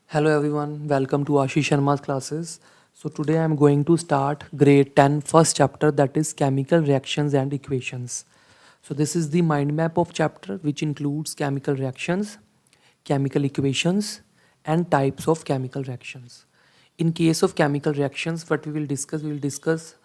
Hello everyone, welcome to Ashish Sharma's classes. So today I am going to start grade 10 first chapter, that is chemical reactions and equations. So this is the mind map of chapter which includes chemical reactions, chemical equations and types of chemical reactions. In case of chemical reactions, what we will discuss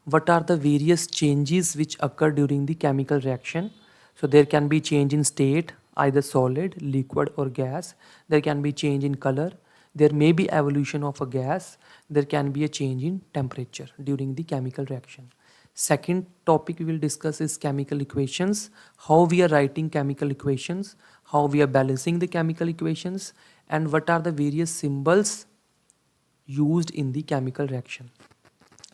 what are the various changes which occur during the chemical reaction. So there can be change in state, either solid, liquid or gas. There can be change in color. There may be evolution of a gas. There can be a change in temperature during the chemical reaction. Second topic we will discuss is chemical equations, how we are writing chemical equations, how we are balancing the chemical equations, and what are the various symbols used in the chemical reaction.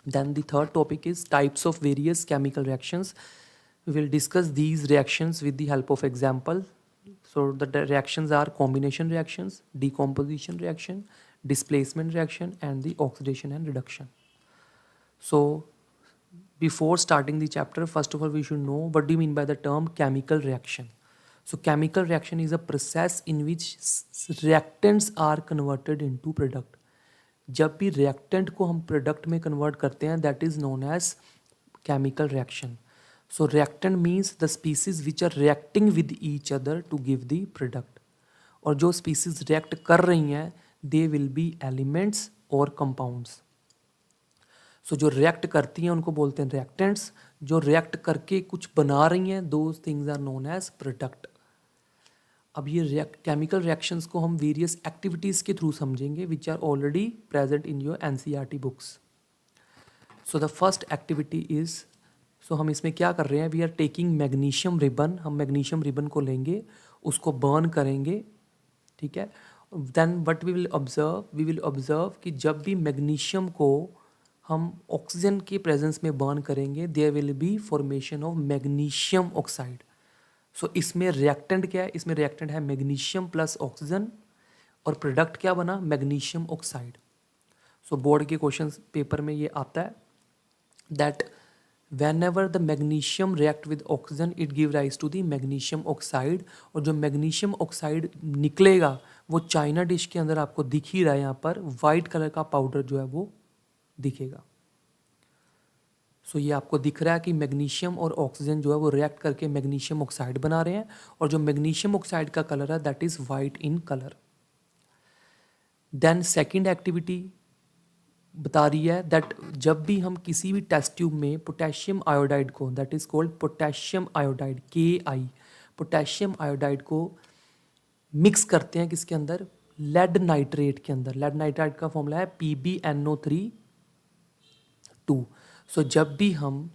Then the third topic is types of various chemical reactions. We will discuss these reactions with the help of example. So the reactions are combination reactions, decomposition reaction, displacement reaction, and the oxidation and reduction. So before starting the chapter, first of all, we should know what do you mean by the term chemical reaction. So chemical reaction is a process in which reactants are converted into product. जब भी reactant को हम product में convert करते हैं, that is known as chemical reaction. So reactant means the species which are reacting with each other to give the product. और जो species react कर रही हैं, they will be elements or compounds. सो जो react करती हैं उनको बोलते हैं रिएक्टेंट्स, जो रिएक्ट करके कुछ बना रही हैं those things are known as product. अब ये केमिकल रिएक्शंस को हम वेरियस एक्टिविटीज़ के थ्रू समझेंगे which are already present in your NCERT books. So the first activity is, so हम इसमें क्या कर रहे हैं, we are taking magnesium ribbon. हम मैग्नीशियम रिबन को लेंगे, उसको बर्न करेंगे, ठीक है. Then what we will observe कि जब भी मैग्नीशियम को हम ऑक्सीजन के प्रेजेंस में बर्न करेंगे, there will be formation of magnesium oxide. So इसमें रिएक्टेंट क्या है, इसमें रिएक्टेंट है मैग्नीशियम प्लस ऑक्सीजन, और प्रोडक्ट क्या बना, मैग्नीशियम ऑक्साइड. सो बोर्ड के क्वेश्चन पेपर में ये आता है that whenever the magnesium react with oxygen it give rise to the magnesium oxide. और जो magnesium oxide निकलेगा वो चाइना डिश के अंदर आपको दिख ही रहा है, यहाँ पर वाइट कलर का पाउडर जो है वो दिखेगा. सो ये आपको दिख रहा है कि मैग्नीशियम और ऑक्सीजन जो है वो रिएक्ट करके मैग्नीशियम ऑक्साइड बना रहे हैं, और जो मैग्नीशियम ऑक्साइड का कलर है that is white in colour. Then second activity बता रही है दैट जब भी हम किसी भी टेस्ट ट्यूब में पोटेशियम आयोडाइड को, that is called potassium iodide, KI, potassium iodide को मिक्स करते हैं किसके अंदर, लेड नाइट्रेट के अंदर. लेड नाइट्रेट का फॉर्मूला है PbNO3 2. सो जब भी हम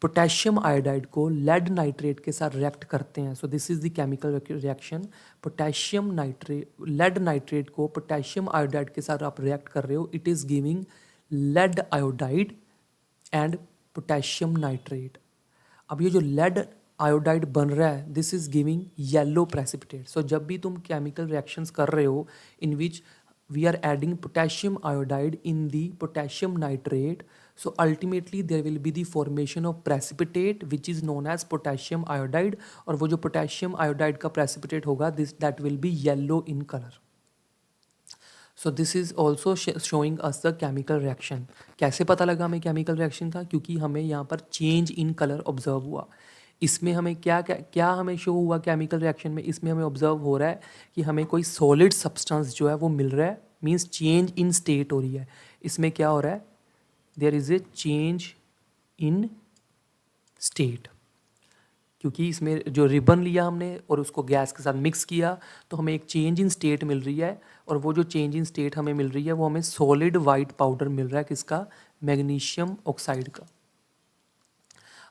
पोटेशियम आयोडाइड को लेड नाइट्रेट के साथ रिएक्ट करते हैं, so this is the chemical reaction. Potassium nitrate, lead nitrate को पोटेशियम आयोडाइड के साथ आप रिएक्ट कर रहे हो, it is giving lead iodide and potassium nitrate. अब ये जो लेड आयोडाइड बन रहा है this is giving yellow precipitate. So जब भी तुम केमिकल रिएक्शंस कर रहे हो इन विच we are adding potassium iodide in the potassium nitrate, so ultimately there will be the formation of precipitate which is known as potassium iodide. और वो जो potassium iodide का precipitate होगा that will be yellow in color. So this is also showing us the chemical reaction. कैसे पता लगा हमें chemical reaction का, क्योंकि हमें यहाँ पर change in color observe हुआ. इसमें हमें क्या क्या क्या हमें शो हुआ केमिकल रिएक्शन में, इसमें हमें ऑब्जर्व हो रहा है कि हमें कोई सॉलिड सब्सटेंस जो है वो मिल रहा है, मींस चेंज इन स्टेट हो रही है. इसमें क्या हो रहा है, there is a change in state, क्योंकि इसमें जो रिबन लिया हमने और उसको गैस के साथ मिक्स किया तो हमें एक चेंज इन स्टेट मिल रही है, और वो जो चेंज इन स्टेट हमें मिल रही है वो हमें सॉलिड वाइट पाउडर मिल रहा है किसका, मैग्नीशियम ऑक्साइड का.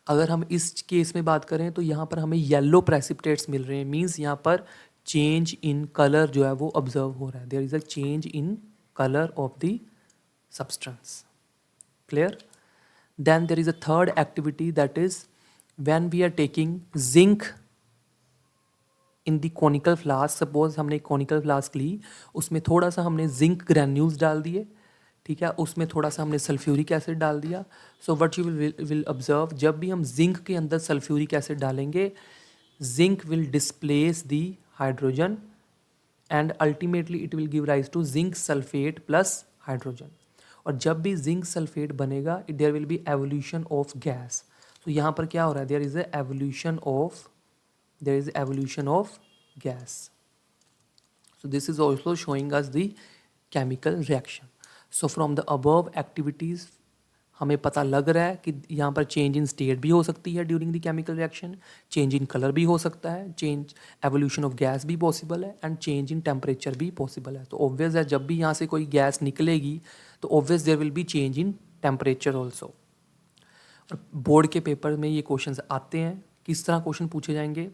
अगर हम इस केस में बात करें तो यहाँ पर हमें येलो प्रेसिपिटेट्स मिल रहे हैं, मींस यहाँ पर चेंज इन कलर जो है वो ऑब्जर्व हो रहा है. There is a change in colour of the substance. Clear. Then there is a third activity that is when we are taking zinc in the conical flask. Suppose हमने conical flask ली, उसमें थोड़ा सा हमने zinc granules डाल दिए, ठीक है, उसमें थोड़ा सा हमने सल्फ्यूरिक एसिड डाल दिया. So what you will observe, जब भी हम जिंक के अंदर सल्फ्यूरिक एसिड डालेंगे, zinc will displace the hydrogen and ultimately it will give rise to zinc sulphate plus hydrogen. और जब भी जिंक सल्फेट बनेगा there will be evolution of gas. तो यहाँ पर क्या हो रहा है, there is evolution of gas. So this is also showing us the chemical reaction. So from the above activities हमें पता लग रहा है कि यहाँ पर चेंज इन स्टेट भी हो सकती है during the chemical reaction, change in colour भी हो सकता है, चेंज एवोल्यूशन ऑफ गैस भी पॉसिबल है एंड चेंज इन टेम्परेचर भी पॉसिबल है। तो ऑब्वियस है जब भी यहाँ से कोई गैस निकलेगी तो obvious there will be change in temperature also. और बोर्ड के पेपर में ये क्वेश्चंस आते हैं। किस तरह क्वेश्चन पूछे जाएंगे,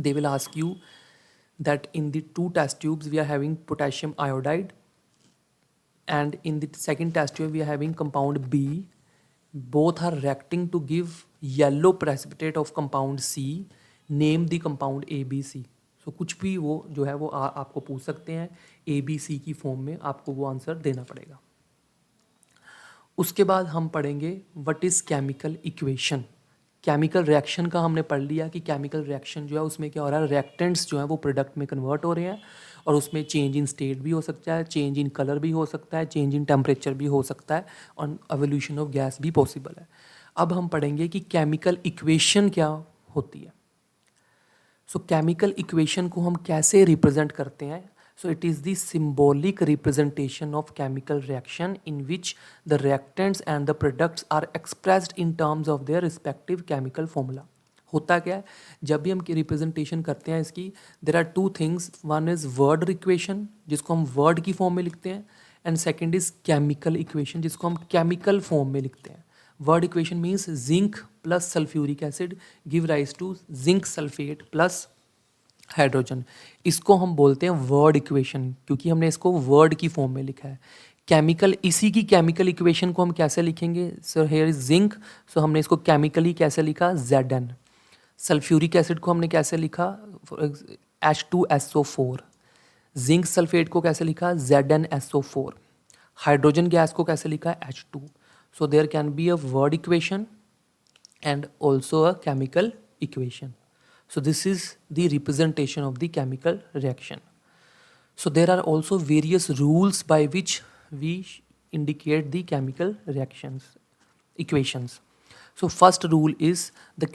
they will ask you that in the two test tubes we are having potassium iodide and in the second test tube we are having compound B. Both are reacting to give yellow precipitate of compound C. Name the compound ABC. So कुछ भी वो जो है वो आपको पूछ सकते हैं, ABC की फॉर्म में आपको वो आंसर देना पड़ेगा। उसके बाद हम पढ़ेंगे what is chemical equation. Chemical reaction का हमने पढ़ लिया कि केमिकल रिएक्शन जो है उसमें क्या हो रहा है, रिएक्टेंट्स जो है वो प्रोडक्ट में कन्वर्ट हो रहे हैं और उसमें चेंज इन स्टेट भी हो सकता है, चेंज इन कलर भी हो सकता है, चेंज इन टेम्परेचर भी हो सकता है और एवोल्यूशन ऑफ गैस भी पॉसिबल है। अब हम पढ़ेंगे कि केमिकल इक्वेशन क्या होती है। सो केमिकल इक्वेशन को हम कैसे रिप्रेजेंट करते हैं। So it is the symbolic representation of chemical reaction in which the reactants and the products are expressed in terms of their respective chemical formula. होता क्या है, जब भी हम रिप्रेजेंटेशन करते हैं इसकी, there are two things, one is word equation जिसको हम वर्ड की फॉर्म में लिखते हैं and second is chemical equation जिसको हम केमिकल फॉर्म में लिखते हैं। Word equation means zinc plus sulphuric acid give rise to zinc sulphate plus hydrogen. इसको हम बोलते हैं वर्ड इक्वेशन क्योंकि हमने इसको वर्ड की फॉर्म में लिखा है। केमिकल, इसी की केमिकल इक्वेशन को हम कैसे लिखेंगे, सो हेयर इज जिंक, सो हमने इसको केमिकली कैसे लिखा, Zn। सल्फ्यूरिक एसिड को हमने कैसे लिखा, H2SO4। जिंक सल्फेट को कैसे लिखा, ZnSO4। हाइड्रोजन गैस को कैसे लिखा, H2। So there can be a word equation and also a chemical equation. So this is the representation of the chemical reaction. So there are also various rules by which we indicate the chemical reactions, equations. So first rule is the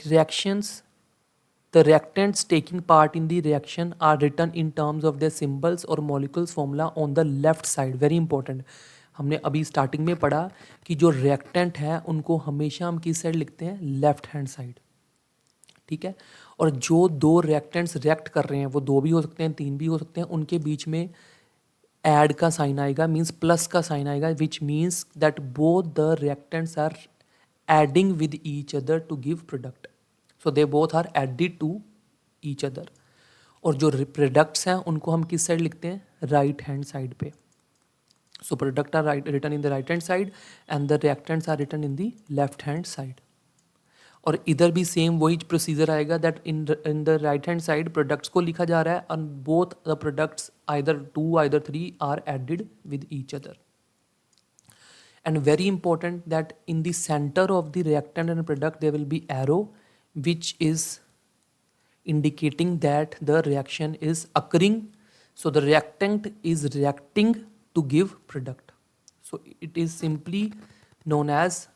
reactants taking part in the reaction are written in terms of their symbols or molecules formula on the left side. Very important. हमने अभी starting में पढ़ा कि जो reactant हैं उनको हमेशा हम किस साइड लिखते हैं, लेफ्ट हैंड साइड, ठीक है। और जो दो रिएक्टेंट्स रिएक्ट कर रहे हैं वो दो भी हो सकते हैं, तीन भी हो सकते हैं, उनके बीच में ऐड का साइन आएगा, मींस प्लस का साइन आएगा, which means that both the reactants are adding with each other to give product. So they both are added to each other. और जो प्रोडक्ट्स हैं उनको हम किस साइड लिखते हैं, राइट हैंड साइड पे। So product are written in the right hand side and the reactants are written in the left hand side. और इधर भी सेम वही प्रोसीजर आएगा that in the right hand side products को लिखा जा रहा है और both the products either 2 either 3 are added with each other. And very important that in the centre of the reactant and product there will B arrow which is indicating that the reaction is occurring. So the reactant is reacting to give product. So it is simply known as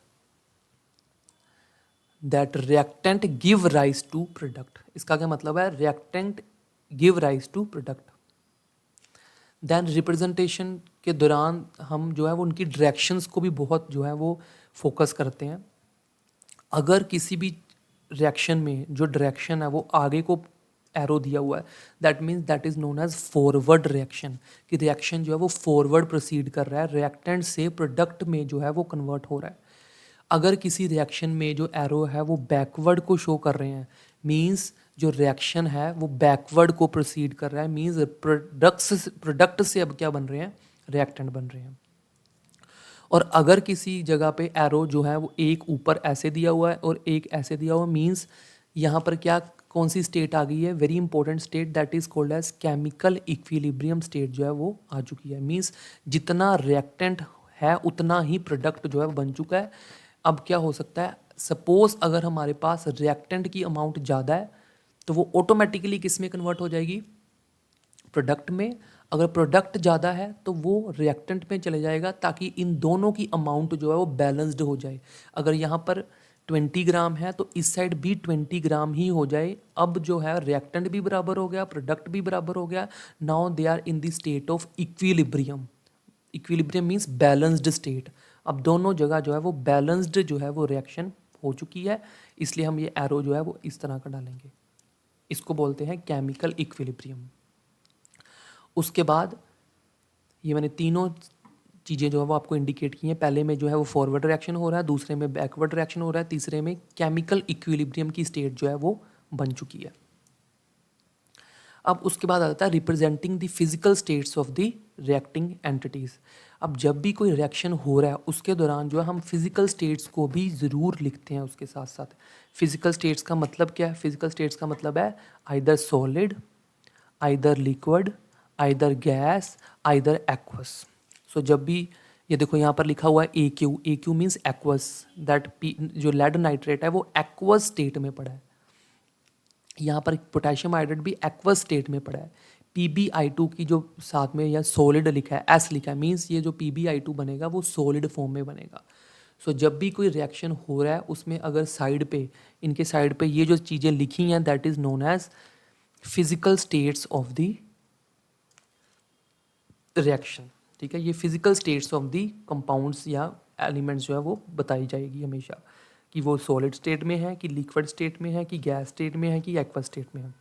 that reactant give rise to product. इसका क्या मतलब है, reactant give rise to product. Then representation के दौरान हम जो है वो उनकी डायरेक्शंस को भी बहुत जो है वो फोकस करते हैं। अगर किसी भी रिएक्शन में जो डायरेक्शन है वो आगे को एरो दिया हुआ है, that means that is known as forward reaction, कि रिएक्शन जो है वो फॉरवर्ड प्रोसीड कर रहा है, रिएक्टेंट से प्रोडक्ट में जो है वो कन्वर्ट हो रहा है। अगर किसी रिएक्शन में जो एरो है वो बैकवर्ड को शो कर रहे हैं, मीन्स जो रिएक्शन है वो बैकवर्ड को प्रोसीड कर रहा है, मीन्स प्रोडक्ट से अब क्या बन रहे हैं, रिएक्टेंट बन रहे हैं। और अगर किसी जगह पे एरो जो है वो एक ऊपर ऐसे दिया हुआ है और एक ऐसे दिया हुआ, मींस यहाँ पर क्या कौन सी स्टेट आ गई है, very important state that is called as chemical equilibrium state जो है वो आ चुकी है। मींस जितना रिएक्टेंट है उतना ही प्रोडक्ट जो है बन चुका है। अब क्या हो सकता है, सपोज अगर हमारे पास रिएक्टेंट की अमाउंट ज़्यादा है तो वो ऑटोमेटिकली किस में कन्वर्ट हो जाएगी, प्रोडक्ट में, अगर प्रोडक्ट ज़्यादा है तो वो रिएक्टेंट में चले जाएगा ताकि इन दोनों की अमाउंट जो है वो बैलेंस्ड हो जाए। अगर यहाँ पर 20 ग्राम है तो इस साइड भी 20 ग्राम ही हो जाए। अब जो है रिएक्टेंट भी बराबर हो गया, प्रोडक्ट भी बराबर हो गया। Now they are in the state of equilibrium. Equilibrium means balanced state. अब दोनों जगह जो है वो बैलेंस्ड जो है वो रिएक्शन हो चुकी है, इसलिए हम ये एरो जो है वो इस तरह का डालेंगे। इसको बोलते हैं केमिकल इक्विलिब्रियम। उसके बाद ये मैंने तीनों चीज़ें जो है वो आपको इंडिकेट की हैं। पहले में जो है वो फॉरवर्ड रिएक्शन हो रहा है, दूसरे में बैकवर्ड रिएक्शन हो रहा है, तीसरे में केमिकल इक्विलिब्रियम की स्टेट जो है वो बन चुकी है। अब उसके बाद आता है representing the physical states of the reacting entities. अब जब भी कोई रिएक्शन हो रहा है उसके दौरान जो है हम फिजिकल स्टेट्स को भी ज़रूर लिखते हैं उसके साथ साथ। फिजिकल स्टेट्स का मतलब क्या है? फिजिकल स्टेट्स का मतलब है either solid, either liquid, either gas, either aqueous. So जब भी ये देखो यहाँ पर लिखा हुआ है A Q, A Q means aqueous, that जो लेड नाइट्रेट है वो एक्वस स्टेट में पड़ा है। यहाँ पर पोटेशियम आयोडाइड भी एक्वस स्टेट में पड़ा है। PbI2 की जो साथ में या सॉलिड लिखा है, एस लिखा है, मीन्स ये जो PbI2 बनेगा वो सॉलिड फॉर्म में बनेगा। सो जब भी कोई रिएक्शन हो रहा है उसमें अगर साइड पे, इनके साइड पे ये जो चीज़ें लिखी हैं that is known as physical states of the reaction. ठीक है, ये physical states of the compounds या एलिमेंट्स जो है वो बताई जाएगी हमेशा, कि वो सॉलिड स्टेट में है, कि लिक्विड स्टेट में है, कि गैस स्टेट में है, कि एक्वस स्टेट में है।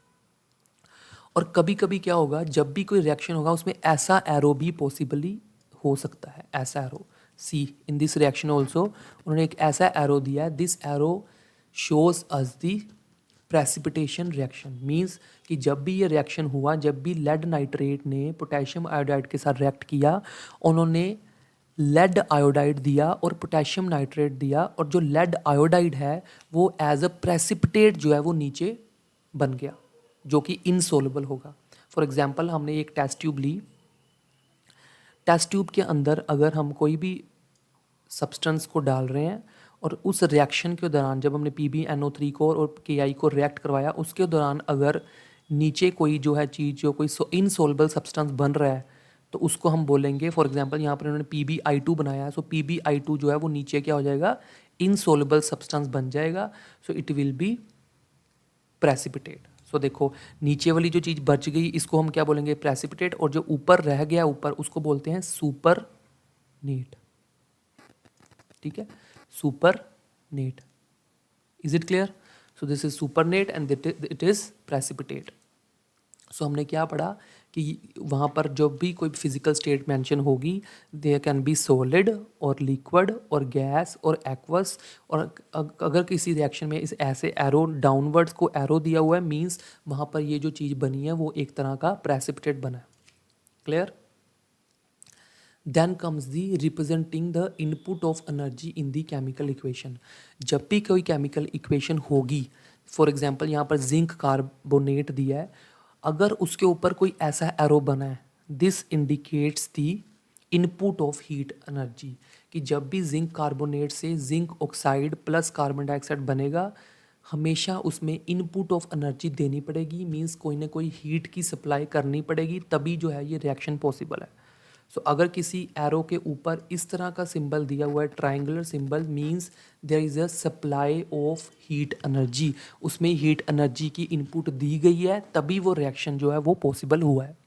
और कभी कभी क्या होगा, जब भी कोई रिएक्शन होगा उसमें ऐसा एरो भी पॉसिबली हो सकता है। ऐसा arrow, see in this reaction also उन्होंने एक ऐसा एरो दिया है। This arrow shows us the precipitation reaction. Means कि जब भी ये रिएक्शन हुआ, जब भी लेड नाइट्रेट ने पोटेशियम आयोडाइड के साथ रिएक्ट किया, उन्होंने लेड आयोडाइड दिया और पोटेशियम नाइट्रेट दिया, और जो लेड आयोडाइड है वो एज अ प्रेसिपिटेट जो है वो नीचे बन गया, जो कि इनसोल्युबल होगा। फॉर एग्जांपल हमने एक टेस्ट ट्यूब ली, टेस्ट ट्यूब के अंदर अगर हम कोई भी सब्सटेंस को डाल रहे हैं और उस रिएक्शन के दौरान जब हमने PbNO3 को और Ki को रिएक्ट करवाया, उसके दौरान अगर नीचे कोई जो है चीज़, जो कोई इनसोल्युबल सब्सटेंस बन रहा है, तो उसको हम बोलेंगे, फॉर एग्जांपल यहाँ पर इन्होंने PbI2 बनाया है, सो PbI2 जो है वो नीचे क्या हो जाएगा, इनसोल्युबल सब्सटेंस बन जाएगा। So it will be precipitate. So देखो नीचे वाली जो चीज़ बच गई इसको हम क्या बोलेंगे, प्रेसिपिटेट, और जो ऊपर रह गया ऊपर उसको बोलते हैं सुपर नीट। ठीक है, supernate. Is it clear? So this is supernate and it is precipitate. So हमने क्या पढ़ा कि वहाँ पर जब भी कोई फिजिकल स्टेट मेंशन होगी, देयर कैन बी सॉलिड और लिक्विड और गैस और एक्वस। और अगर किसी रिएक्शन में इस ऐसे एरो डाउनवर्ड्स को एरो दिया हुआ है, मीन्स वहाँ पर ये जो चीज़ बनी है वो एक तरह का प्रेसिपिटेट बना है। Clear? Then comes the representing the input of energy in the chemical equation. जब भी कोई केमिकल इक्वेशन होगी, फॉर एग्जांपल यहाँ पर जिंक कार्बोनेट दिया है, अगर उसके ऊपर कोई ऐसा एरो बना है, this indicates the input of heat energy, कि जब भी जिंक कार्बोनेट से zinc oxide plus carbon dioxide बनेगा, हमेशा उसमें इनपुट ऑफ एनर्जी देनी पड़ेगी। मीन्स कोई ना कोई हीट की सप्लाई करनी पड़ेगी, तभी जो है ये रिएक्शन पॉसिबल है। सो अगर किसी एरो के ऊपर इस तरह का सिंबल दिया हुआ है, triangular symbol, means there is a supply of heat energy, उसमें हीट एनर्जी की इनपुट दी गई है, तभी वो रिएक्शन जो है वो पॉसिबल हुआ है।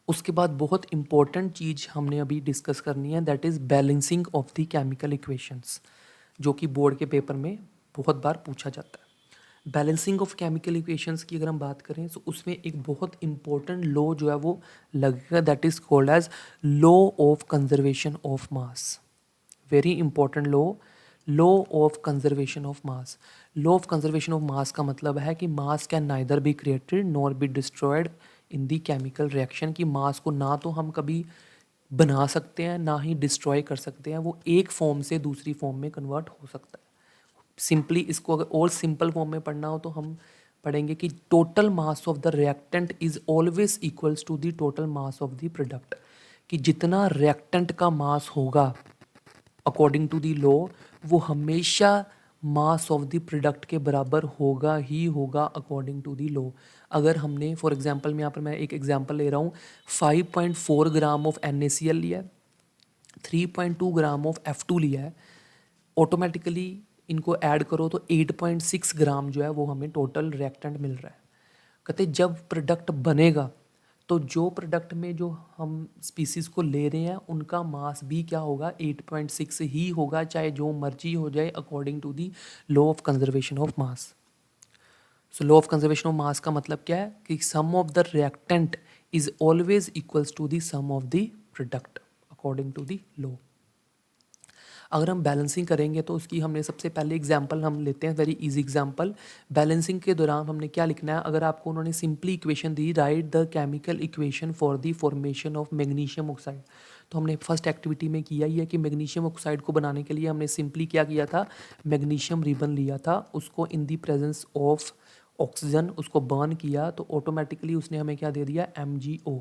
उसके बाद बहुत इंपॉर्टेंट चीज़ हमने अभी डिस्कस करनी है, that is balancing of the chemical equations, जो कि बोर्ड के पेपर में बहुत बार पूछा जाता है। बैलेंसिंग ऑफ केमिकल इक्वेशंस की अगर हम बात करें तो उसमें एक बहुत इंपॉर्टेंट लॉ जो है वो लगेगा, that is called as law of conservation of mass. Very important law, law of conservation of mass. Law of conservation of mass का मतलब है कि mass can neither be created nor be destroyed in the chemical reaction, की mass को ना तो हम कभी बना सकते हैं ना ही डिस्ट्रॉय कर सकते हैं, वो एक फॉर्म से दूसरी फॉर्म में कन्वर्ट हो सकता है। सिंपली इसको अगर और सिंपल फॉर्म में पढ़ना हो तो हम पढ़ेंगे कि total mass of the reactant is always equals to the total mass of the product, कि जितना रिएक्टेंट का मास होगा अकॉर्डिंग टू द लॉ, वो हमेशा मास ऑफ द प्रोडक्ट के बराबर होगा ही होगा अकॉर्डिंग टू द लॉ। अगर हमने फॉर एग्जांपल में यहाँ पर मैं एक एग्जांपल ले रहा हूँ, 5.4 ग्राम ऑफ NaCl लिया है, 3.2 ग्राम ऑफ F2 लिया है, ऑटोमेटिकली इनको ऐड करो तो 8.6 ग्राम जो है वो हमें टोटल रिएक्टेंट मिल रहा है। कहते जब प्रोडक्ट बनेगा तो जो प्रोडक्ट में जो हम स्पीसीज को ले रहे हैं उनका मास भी क्या होगा, 8.6 ही होगा, चाहे जो मर्जी हो जाए, according to the law of conservation of mass. So law of conservation of mass का मतलब क्या है कि sum of the reactant is always equals to the sum of the product according to the law. अगर हम balancing करेंगे तो उसकी हमने सबसे पहले एग्जांपल हम लेते हैं, वेरी इजी एग्जांपल। बैलेंसिंग के दौरान हमने क्या लिखना है, अगर आपको उन्होंने simply equation the, right the chemical equation for the formation of magnesium oxide, तो हमने फर्स्ट एक्टिविटी में किया ही है कि मैग्नीशियम ऑक्साइड को बनाने के लिए हमने सिंपली क्या किया था, मैग्नीशियम रिबन लिया था, उसको in the presence of oxygen उसको बर्न किया तो ऑटोमेटिकली उसने हमें क्या दे दिया, MgO।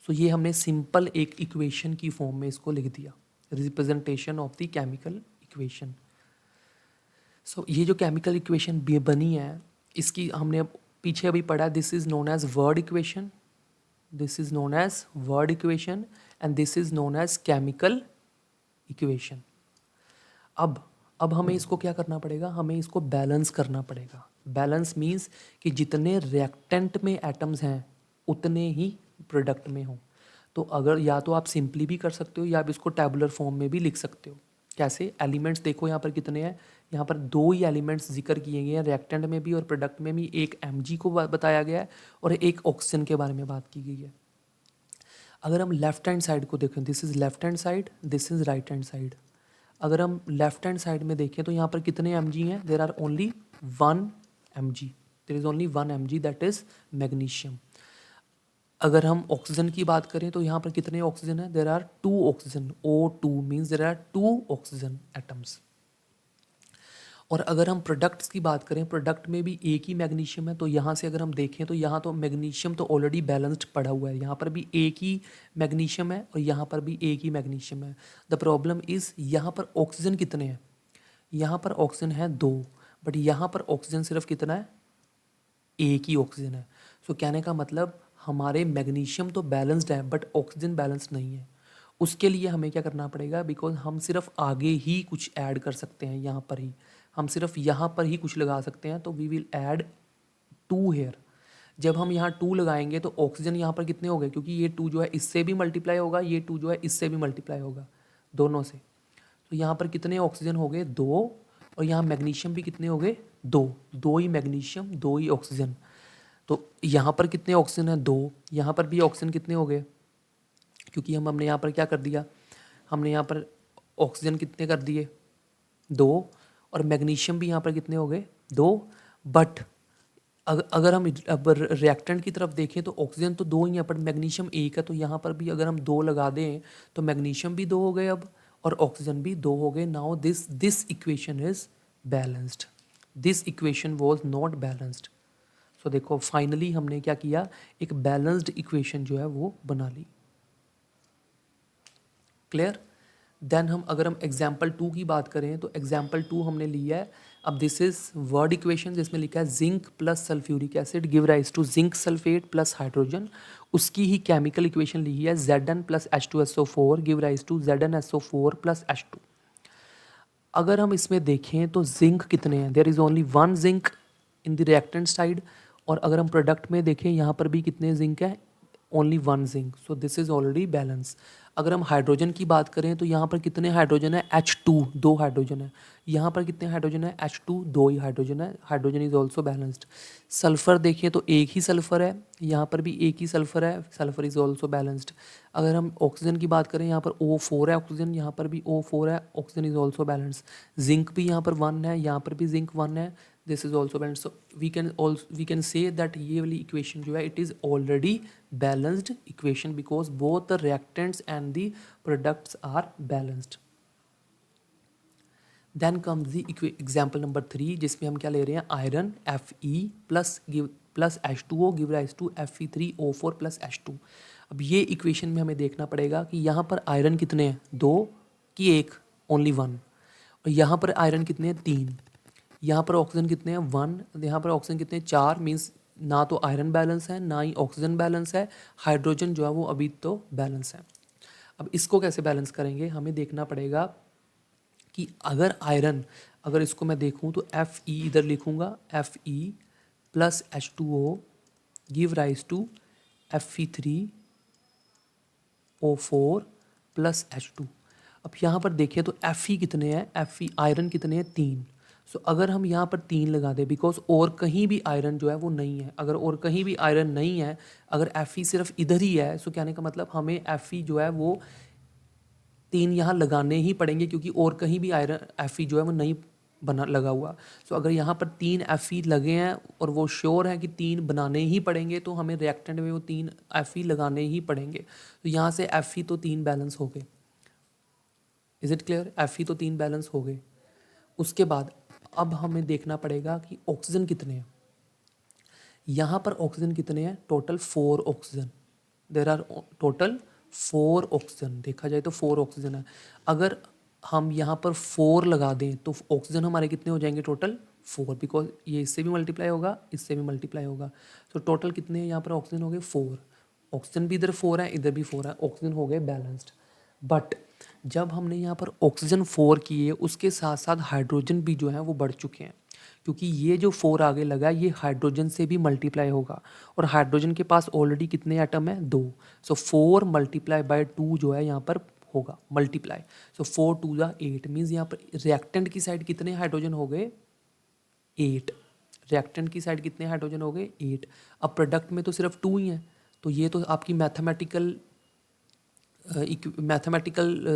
सो ये हमने सिंपल एक इक्वेशन की फॉर्म में इसको लिख दिया, representation of the chemical equation. So ये जो केमिकल इक्वेशन बनी है इसकी हमने पीछे अभी पढ़ा, this is known as word equation, this is known as word equation and this is known as chemical equation. अब हमें इसको क्या करना पड़ेगा, हमें इसको बैलेंस करना पड़ेगा। बैलेंस मीन्स कि जितने रिएक्टेंट में एटम्स हैं उतने ही प्रोडक्ट में हों। तो अगर या तो आप सिंपली भी कर सकते हो या आप इसको टैबुलर फॉर्म में भी लिख सकते हो। कैसे, एलिमेंट्स देखो यहाँ पर कितने हैं, यहाँ पर 2 ही एलिमेंट्स जिक्र किए गए हैं रिएक्टेंट में भी और प्रोडक्ट में भी। एक Mg को बताया गया है और एक ऑक्सीजन के बारे में बात की गई है। अगर हम लेफ्ट हैंड साइड को देखें, this is left hand side, this is right hand side. अगर हम लेफ्ट हैंड साइड में देखें तो यहाँ पर कितने Mg हैं, there are only 1 Mg, there is only 1 Mg, that is magnesium. अगर हम ऑक्सीजन की बात करें तो यहाँ पर कितने ऑक्सीजन है, there are 2 oxygen, O2 means there are 2 oxygen atoms. और अगर हम प्रोडक्ट्स की बात करें, प्रोडक्ट में भी एक ही मैग्नीशियम है, तो यहाँ से अगर हम देखें तो यहाँ तो मैग्नीशियम तो ऑलरेडी बैलेंस्ड पड़ा हुआ है, यहाँ पर भी एक ही मैग्नीशियम है और यहाँ पर भी एक ही मैग्नीशियम है। द प्रॉब्लम इज़ यहाँ पर ऑक्सीजन कितने हैं, यहाँ पर ऑक्सीजन है 2, बट यहाँ पर ऑक्सीजन सिर्फ कितना है, एक ही ऑक्सीजन है। सो कहने का मतलब हमारे मैग्नीशियम तो बैलेंस्ड है बट ऑक्सीजन बैलेंस्ड नहीं है। उसके लिए हमें क्या करना पड़ेगा, बिकॉज हम सिर्फ आगे ही कुछ ऐड कर सकते हैं, यहाँ पर ही हम सिर्फ यहाँ पर ही कुछ लगा सकते हैं, तो वी विल ऐड 2 हेयर। जब हम यहाँ 2 लगाएंगे तो ऑक्सीजन यहाँ पर कितने हो गए, क्योंकि ये 2 जो है इससे भी मल्टीप्लाई होगा, ये 2 जो है इससे भी मल्टीप्लाई होगा, दोनों से। तो यहाँ पर कितने ऑक्सीजन हो गए, 2, और यहाँ मैग्नीशियम भी कितने हो गए, 2 ही मैग्नीशियम 2 ही ऑक्सीजन। तो यहाँ पर कितने ऑक्सीजन है, 2, यहाँ पर भी ऑक्सीजन कितने हो गए, क्योंकि हमने यहाँ पर क्या कर दिया, हमने यहाँ पर ऑक्सीजन कितने कर दिए, 2, और मैग्नीशियम भी यहाँ पर कितने हो गए, 2। बट अगर हम अब रिएक्टेंट की तरफ देखें तो ऑक्सीजन तो 2 ही है बट मैग्नीशियम 1 है, तो यहाँ पर भी अगर हम 2 लगा दें तो मैग्नीशियम भी 2 हो गए अब और ऑक्सीजन भी 2 हो गए। Now this equation is balanced, this equation was not balanced. So देखो फाइनली हमने क्या किया, एक बैलेंस्ड इक्वेशन जो है वो बना ली। क्लियर। देन अगर हम एग्जाम्पल 2 की बात करें तो एग्जाम्पल 2 हमने लिया है। अब दिस इज वर्ड इक्वेशन जिसमें लिखा है zinc plus sulphuric acid give rise to zinc sulphate plus hydrogen. उसकी ही केमिकल इक्वेशन लिखी है Zn plus H2SO4 give rise to ZnSO4 plus H2। अगर हम इसमें देखें तो जिंक कितने हैं, there is only 1 zinc in the reactant side, और अगर हम प्रोडक्ट में देखें यहाँ पर भी कितने जिंक है, only 1 zinc. So this is already balance. अगर हम हाइड्रोजन की बात करें तो यहाँ पर कितने हाइड्रोजन है, H2 2 हाइड्रोजन है। यहाँ पर कितने हाइड्रोजन है, H2 2 ही हाइड्रोजन है। Hydrogen is also balanced. Sulphur देखें तो एक ही सल्फर है, यहाँ पर भी एक ही सल्फर है, सल्फर इज ऑल्सो बैलेंस्ड। अगर हम ऑक्सीजन की बात करें यहाँ पर O4 है ऑक्सीजन, यहाँ पर भी O4 है, oxygen is also balanced. Zinc भी यहाँ पर 1 है, यहाँ पर भी जिंक 1 है, this is also balanced. So we can say that ये वाली इक्वेशन जो है it is already balanced equation because both the reactants and the products are balanced. Then comes the example number 3 जिसमें हम क्या ले रहे हैं, iron Fe plus H2O give rise to Fe3O4 plus H2। अब ये इक्वेशन में हमें देखना पड़ेगा कि यहाँ पर आयरन कितने हैं, 2 कि 1, ओनली 1, और यहाँ पर आयरन कितने हैं, 3। यहाँ पर ऑक्सीजन कितने हैं, 1, यहाँ पर ऑक्सीजन कितने हैं, 4, मीन्स ना तो आयरन बैलेंस है ना ही ऑक्सीजन बैलेंस है, हाइड्रोजन जो है वो अभी तो बैलेंस है। अब इसको कैसे बैलेंस करेंगे, हमें देखना पड़ेगा कि अगर इसको मैं देखूं तो Fe इधर लिखूंगा, Fe plus H2O give rise to Fe3O4 plus H2। अब यहाँ पर देखिए तो Fe कितने हैं, Fe आयरन कितने हैं 3। सो अगर हम यहाँ पर 3 लगा दें, बिकॉज और कहीं भी आयरन जो है वो नहीं है, अगर और कहीं भी आयरन नहीं है, अगर Fe सिर्फ इधर ही है, सो कहने का मतलब हमें Fe जो है वो 3 यहाँ लगाने ही पड़ेंगे, क्योंकि और कहीं भी आयरन Fe जो है वो नहीं बना लगा हुआ। सो अगर यहाँ पर 3 Fe लगे हैं और वो श्योर है कि 3 बनाने ही पड़ेंगे, तो हमें रिएक्टेंट में वो 3 Fe लगाने ही पड़ेंगे। तो यहाँ से Fe तो 3 बैलेंस हो गए। Is it clear? Fe तो 3 बैलेंस हो गए। उसके बाद अब हमें देखना पड़ेगा कि ऑक्सीजन कितने हैं। यहाँ पर ऑक्सीजन कितने हैं, total 4 oxygen. There are total 4 oxygen, देखा जाए तो 4 ऑक्सीजन है। अगर हम यहाँ पर 4 लगा दें तो ऑक्सीजन हमारे कितने हो जाएंगे, टोटल 4, बिकॉज ये इससे भी मल्टीप्लाई होगा, इससे भी मल्टीप्लाई होगा। तो टोटल कितने हैं यहाँ पर ऑक्सीजन हो गए 4। ऑक्सीजन भी इधर 4 है, इधर भी 4 है, ऑक्सीजन हो गए बैलेंस्ड। बट जब हमने यहाँ पर ऑक्सीजन 4 किए, उसके साथ साथ हाइड्रोजन भी जो है वो बढ़ चुके हैं, क्योंकि ये जो 4 आगे लगा ये हाइड्रोजन से भी मल्टीप्लाई होगा, और हाइड्रोजन के पास ऑलरेडी कितने एटम है, 2। सो 4 मल्टीप्लाई बाय 2 जो है यहाँ पर होगा मल्टीप्लाई। सो 4 2 ज़ा 8 मीन्स यहाँ पर रिएक्टेंट की साइड कितने हाइड्रोजन हो गए, 8। रिएक्टेंट की साइड कितने हाइड्रोजन हो गए, 8। अब प्रोडक्ट में तो सिर्फ 2 ही हैं, तो ये तो आपकी मैथमेटिकल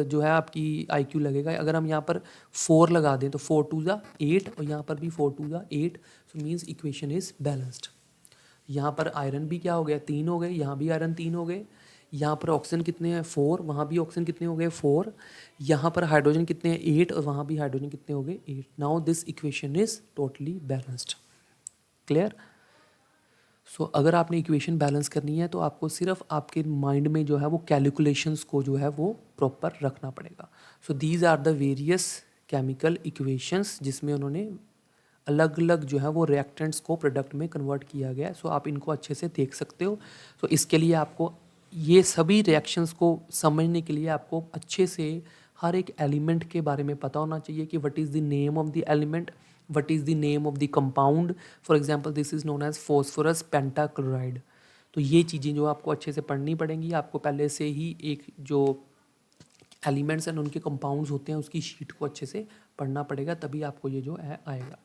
जो है आपकी IQ लगेगा। अगर हम यहाँ पर 4 लगा दें तो 4 2 ज़ा 8, और यहाँ पर भी 4 2 ज़ा 8, so means equation is balanced. यहाँ पर आयरन भी क्या हो गया, 3 हो गए, यहाँ भी आयरन 3 हो गए। यहाँ पर ऑक्सीजन कितने हैं, 4, वहाँ भी ऑक्सीजन कितने हो गए, 4। यहाँ पर हाइड्रोजन कितने हैं, 8, और वहाँ भी हाइड्रोजन कितने हो गए, 8। Now this equation is totally balanced. Clear? So अगर आपने इक्वेशन बैलेंस करनी है तो आपको सिर्फ आपके माइंड में जो है वो कैलकुलेशंस को जो है वो प्रॉपर रखना पड़ेगा। So these are the various chemical equations जिसमें उन्होंने अलग अलग जो है वो रिएक्टेंट्स को प्रोडक्ट में कन्वर्ट किया गया है। सो आप इनको अच्छे से देख सकते हो। सो इसके लिए आपको ये सभी रिएक्शंस को समझने के लिए आपको अच्छे से हर एक एलिमेंट के बारे में पता होना चाहिए कि what is the name of the element, what is the name of the compound. For example, this is known as phosphorus pentachloride. तो ये चीज़ें जो आपको अच्छे से पढ़नी पड़ेंगी। आपको पहले से ही एक जो एलिमेंट्स एंड उनके कंपाउंड्स होते हैं उसकी शीट को अच्छे से पढ़ना पड़ेगा, तभी आपको ये जो है आएगा।